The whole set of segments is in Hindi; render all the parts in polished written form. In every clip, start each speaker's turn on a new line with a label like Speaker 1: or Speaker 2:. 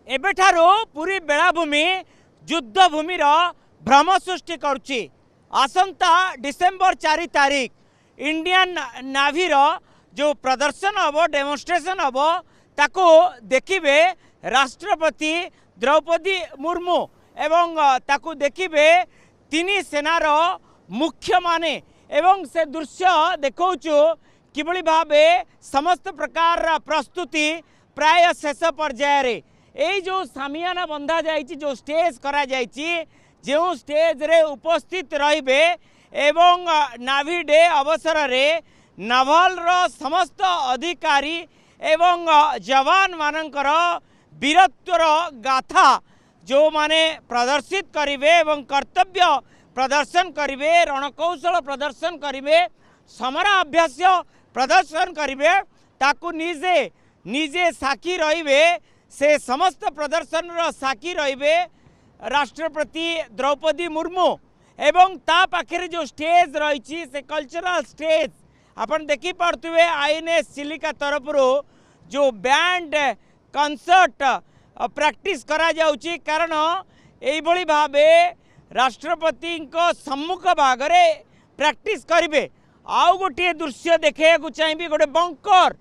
Speaker 1: एबेठारो पूरी बेलाभूमि युद्ध भूमि भ्रम सृष्टि करुच्ची। आसंता डिसेम्बर 4 तारीख इंडियन नावी जो प्रदर्शन हम डेमोन्स्ट्रेशन हम ताको देखिबे राष्ट्रपति द्रौपदी मुर्मू एवं ताको देखिबे तीन सेनार मुख्य माने एवं से दृश्य देखौचु किभली भाबे समस्त प्रकार प्रस्तुति प्राय शेष पर्यायर यही जो सामियाना बंधा जाइछि जो स्टेज करा जाइछि जो स्टेज रे उपस्थित रहिबे एवं नावी डे अवसर रे नाभाल रो समस्त अधिकारी एवं जवान मानकर वीरत्वर गाथा जो माने प्रदर्शित करिवे एवं कर्तव्य प्रदर्शन करिवे रणकौशल प्रदर्शन करिवे समराभ्यास प्रदर्शन करिवे ताकू निजे निजे साक्षी रहिबे से समस्त प्रदर्शन रो साक्षी रहिबे राष्ट्रपति द्रौपदी मुर्मू एवं ता पाखे जो स्टेज रही से कल्चरल स्टेज अपन देखी पार्थुवे आईएनएस चिलिका तरफ जो बैंड कंसर्ट प्रैक्टिस करा जाउची कारण एभली भावे राष्ट्रपति सम्मुख भागरे प्रैक्टिस करिवे। आउ गोटे दृश्य देखा चाहिए गोटे बंकर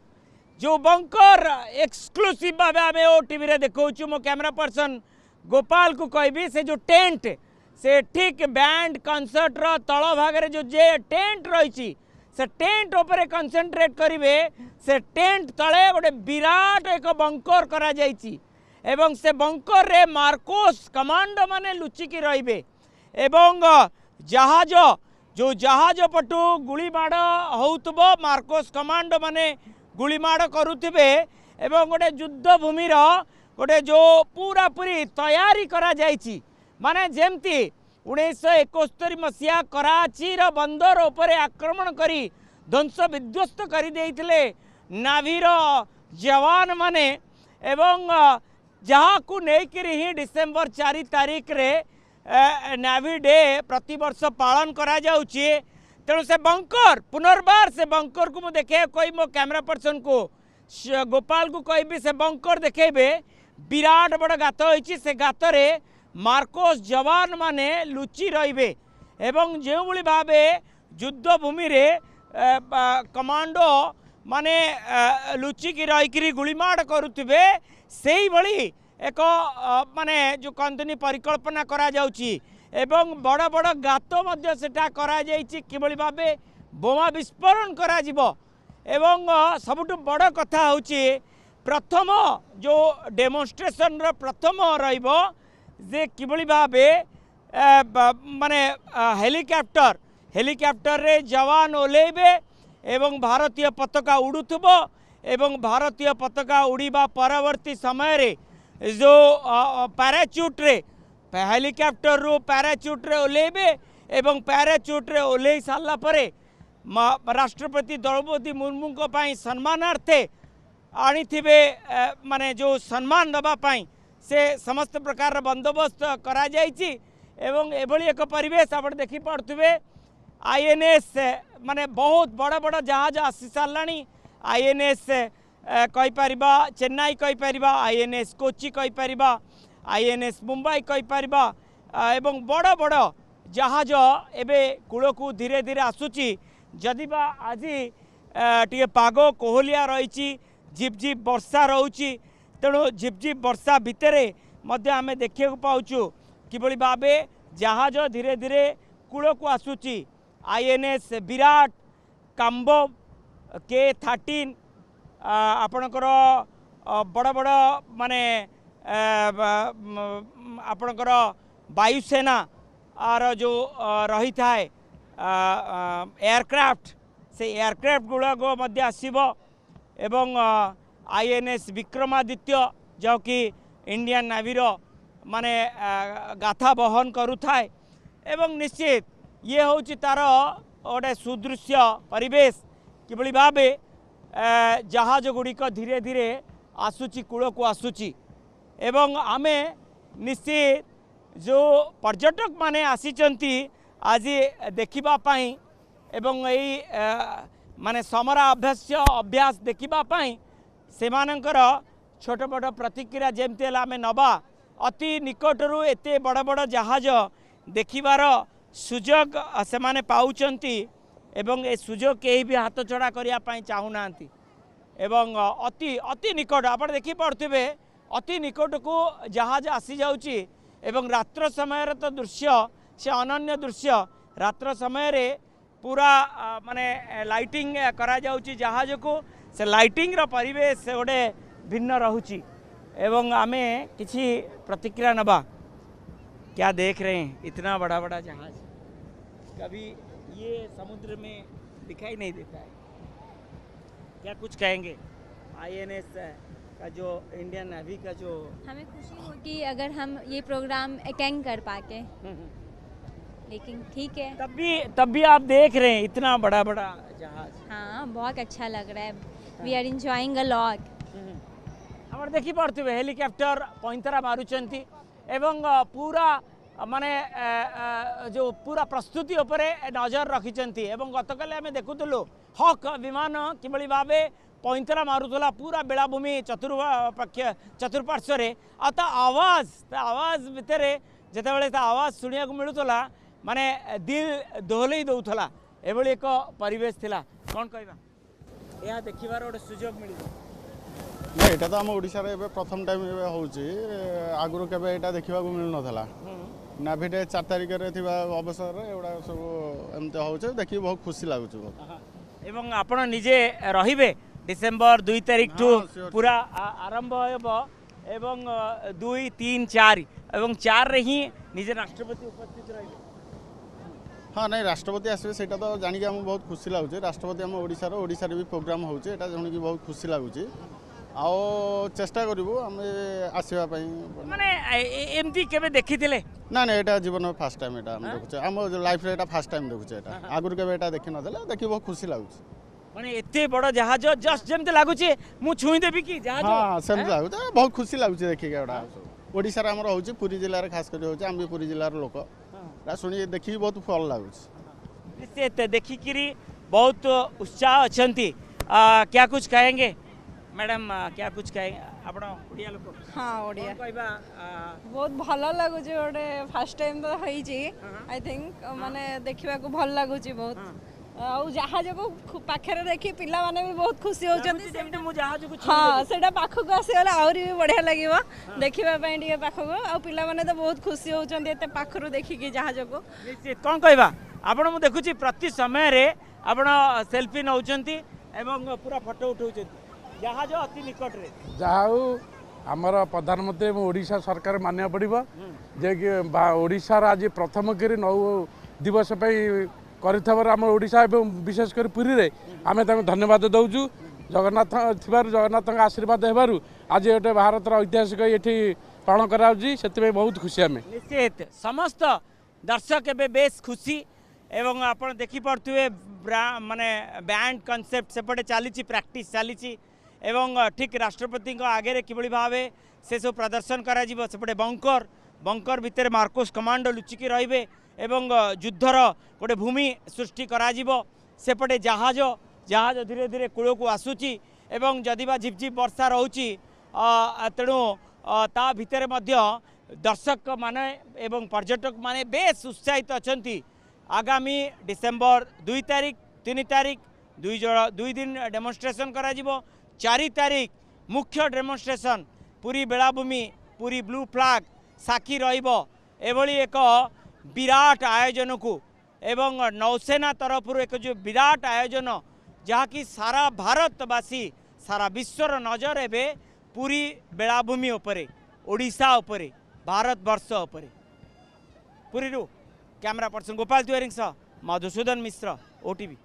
Speaker 1: जो बंकर एक्सक्लूसिव भाव आम ओ टीवी रे देखा मो कैमरा पर्सन गोपाल को कहबी से जो टेंट से ठीक बैंड कंसर्ट रो तल भाग जो जे टेंट रही से टेंट उपरे कंसंट्रेट करिवे से टेंट तले गोटे विराट एक बंकर करा जाइछि एवं से बंकर रे मार्कोस कमांडो माने लुचिकी रहिबे एवं जहाज जो जहाज पटु गुली माड़ होउतबो मार्कोस कमांडो माने गुली माड़ करुथिबे एवं गोटे युद्ध भूमि गोटे जो पूरा पूरी तैयारी करा जाइछि माने जेमती 1971 मसीहा कराची बंदर उपरे आक्रमण करी ध्वंस विध्वस्त कर देइथिले नावीर जवान माने एवं जहाँ को लेकर ही डिसेम्बर 4 तारीख रे नावी डे प्रति वर्ष पालन करा जाउछि। तेणु से बंकर पुनर्बार से बंकर को मुझे देखे कोई मो कैमरा पर्सन को गोपाल को कहबी से बंकर देखेबे विराट बड़ गात होइछि से गात रे मार्कोस जवान माने लुचि रहिबे एवं जो भली भावे युद्ध भूमि रे कमांडो माने लुचिकी रहीकि गुलीमाड़ करुथिबे सेही भली एक माने जो कंदनी परिकल्पना करा जाउछि एवं बड़ बड़ गात मध्य सेटा करा जाइछि किभली भावे बोमा विस्फोरण करा जिवो एवं सबुठु बड़ कथा होछि प्रथम जो डेमोन्स्ट्रेशन रो प्रथम रहिबो जे किभली भावे माने हेलिकॉप्टर हेलिकॉप्टर रे जवान ओलेबे एवं भारतीय पताका उड़ुथबो एवं भारतीय पताका उड़ीबा परवर्ती समय रे जो पैराचूट रे हेलिकॉप्टर रो पैराचूट रे ओलेबे एवं पैराचूट रे ओले साला परे राष्ट्रपति द्रौपदी मुर्मू को पाई सम्मानार्थे आनीथिबे माने जो सम्मान दबा पाई से समस्त प्रकार बंदोबस्त करा जाइछि एवं एभली एक परिवेश आप देखि पार्थुबे आईएनएस माने बहुत बड़ बड़ जहाज आसी साराणी आईएनएस कहि परिबा चेन्नई कहि परिबा आईएनएस कोची कहि परिबा आईएनएस मुंबई कहि परिबा एवं बड़ बड़ जहाज एबे कूल को धीरे धीरे आसुची जदि बा आज टिके पाग कोहलिया रही झिप झिप वर्षा रोची तेणु झिप झिप वर्षा भितर आमे देखा पाऊँ किभली भावे जहाज धीरे धीरे कूल को आसुची आईएनएस विराट काम्बो K13 आपणकर बड़ बड़ माने आपणकर वायुसेना आर जो रही थाए एयरक्राफ्ट से एयरक्राफ्ट गुड़ाक आसब एवं आईएनएस विक्रमादित्य जो कि इंडियन नावीर माने गाथा बहन करुथाए एवं निश्चित ये हूँ तार गोटे सुदृश्य परिवेश किभली भावे जहाज गुड़िक धीरे धीरे आसुची कूल को आसुची एवं आमे निश्चित जो पर्यटक माने आसीचंती आज देखिबा पाई एवं यही माने समरा अभ्यास देखिबा पाई सेमानंकर छोट बड़ प्रतिक्रिया जमती आम नवा अति निकटरू एते बड़ बड़ जहाज देखिबार सुजोग से माने पाउचंती एवं ए सुजोग केही भी हाथ छड़ा करने चाहूना एवं अति अति निकट आप देखी पारे अति निकट को जहाज आसी जाउची एवं रात्र समय तो दृश्य से अनन्य दृश्य रात्र समय रे पूरा माने लाइटिंग करा जाउची जहाज को से लाइटिंग रो परिवेश गोटे भिन्न रहुची एवं आमे किसी प्रतिक्रिया नबा क्या देख रहे हैं इतना बड़ा बड़ा जहाज कभी ये समुद्र में दिखाई नहीं देता है क्या कुछ कहेंगे INS का जो इंडियन नेवी का जो
Speaker 2: हमें खुशी होगी अगर हम ये प्रोग्राम अटेंड कर पाते लेकिन ठीक है
Speaker 1: तब भी आप देख रहे हैं इतना बड़ा बड़ा जहाज
Speaker 2: हाँ बहुत अच्छा लग रहा है we are enjoying a lot
Speaker 1: आप देखी पार्थिवे हेलिकॉप्टर पैंतरा मारुचंती एवं पूरा माने जो पूरा प्रस्तुति उपरे नजर रखिचंती एवं गतकाल आम देखुलु हक विमान किभली भावे पैंतरा मारुला पूरा बेलाभूमि चतुर्पार्श्व आवाज भितर जितेबाला आवाज शुणा मिलूला माने दिल दोहलई दौला एभली एक परिवेश थिला कौन कहबा यह देखिबार गोटे सुजोग मिल
Speaker 3: ना यहाँ तो आम ओडिशार एबे प्रथम टाइम एबे होउची आगुरु केबे एटा देखिबा को मिल नथला नाभिटे 4 तारिख रे थिबा अवसर रे एडा सब एमते होउचे देखि बहुत खुशी लागुची
Speaker 1: एवं आपण निजे रहिबे डिसेंबर 2 तारिख टू पूरा आरंभ हेबो एवं 2 3 4 एवं 4 रे ही निजे राष्ट्रपति उपस्थित रहिबे
Speaker 3: हाँ नहीं राष्ट्रपति आसबे सेटा तो जानिक हम बहुत खुशी लागुचे राष्ट्रपति हम ओडिशार भी प्रोग्राम होउचे एटा जानिक बहुत खुशी लागुचे आओ चेष्टा करूँ आम आसवा
Speaker 1: माने एमती केबे देखिथिले
Speaker 3: ना ना एटा जीवन में फास्ट टाइम एटा हम देखुचे हम लाइफ रे एटा फास्ट टाइम देखुचे एटा आगुर केबे एटा देखि नथले देखि बहुत खुशी लागुचे
Speaker 1: माने एते बड़ जहाज जस्ट जेमते लागुचे मु छुई देबी कि जहाज
Speaker 3: हां सेम लागुचे बहुत खुशी लागुचे देखि के एटा ओडिसा रे हमर होउचे पुरी जिल्ला रे खास कर होउचे हम भी पुरी जिल्ला रे लोक रा सुनी देखि बहुत फल लागुचे
Speaker 1: निश्चित देखि किरी बहुत उत्साह अछंती क्या कुछ कहेंगे मैडम क्या कुछ कहेंगे आपण ओडिया लोक
Speaker 4: हाँ ओडिया
Speaker 1: कहबा
Speaker 4: बहुत भल लगुच गोटे फास्ट टाइम तो होईची आई थिंक माने देखिबा को भल लगुच बहुत आउ जहाज को पाखरे देखि पिला माने भी बहुत खुशी होचंती
Speaker 1: सेमते मु जहाज को
Speaker 4: हाँ सेटा पाखक आसी गला आउरी भी बढ़िया लागिवो देखिबा पई टिके पाखक आ पिला माने तो बहुत खुशी होचंती एते पाखरु देखि के जहाज को
Speaker 1: निश्चित कोन कहबा आपण मु देखुची प्रति समय रे आपण सेल्फी नउचंती एवं पूरा फोटो उठाउचंती जहाज अति निकट रे
Speaker 5: जाऊ आमर प्रधानमंत्री ओडिशा सरकार मानिया पड़ो जे कि ओडिशार आज प्रथम करी 9 दिवस कर ओडिशा एवं विशेषकर पुरी रे आमे तांको धन्यवाद दउजु जगन्नाथ थिबार जगन्नाथ आशीर्वाद हेबारु आज गोटे भारत ऐतिहासिक ये पालन कराउजी सेति बहुत खुशी आमे
Speaker 1: निश्चित समस्त दर्शक एबे बेस खुशी एवं आपण देखि पड़थुए माने बैंड कॉन्सेप्ट सेपटे चली प्रैक्टिस चली एवं ठीक राष्ट्रपति आगे किभली भावे से सब प्रदर्शन करा जिवो सेपटे बंकर भितर मार्कोस कमांडो लुचिकी रहिबे एवं युद्धर गोटे भूमि सृष्टि करा जिवो सेपटे जहाज धीरे धीरे कूल को आसुची एवं जदिबा झिपझिप वर्षा रहउची तेणु ता भितर मध्य दर्शक माने एवं पर्यटक माने बेस उत्साहित अछंती आगामी डिसेंबर 2 तारिख 3 तारिख 2 दिन डेमोन्स्ट्रेशन करा जिवो 4 तारिख मुख्य डेमोन्स्ट्रेशन पूरी बेलाभूमि पूरी ब्लू फ्लैग साक्षी रहिबो एभली एक विराट आयोजन को एवं नौसेना तरफ एक जो विराट आयोजन जहाँकि सारा भारतवासी सारा विश्वर नजर एबे पूरी बेलाभूमि उपरे ओडिशा उपरे भारतवर्ष उपरे पुरी कैमरा पर्सन गोपाल तिवारी मधुसूदन मिश्र OTV।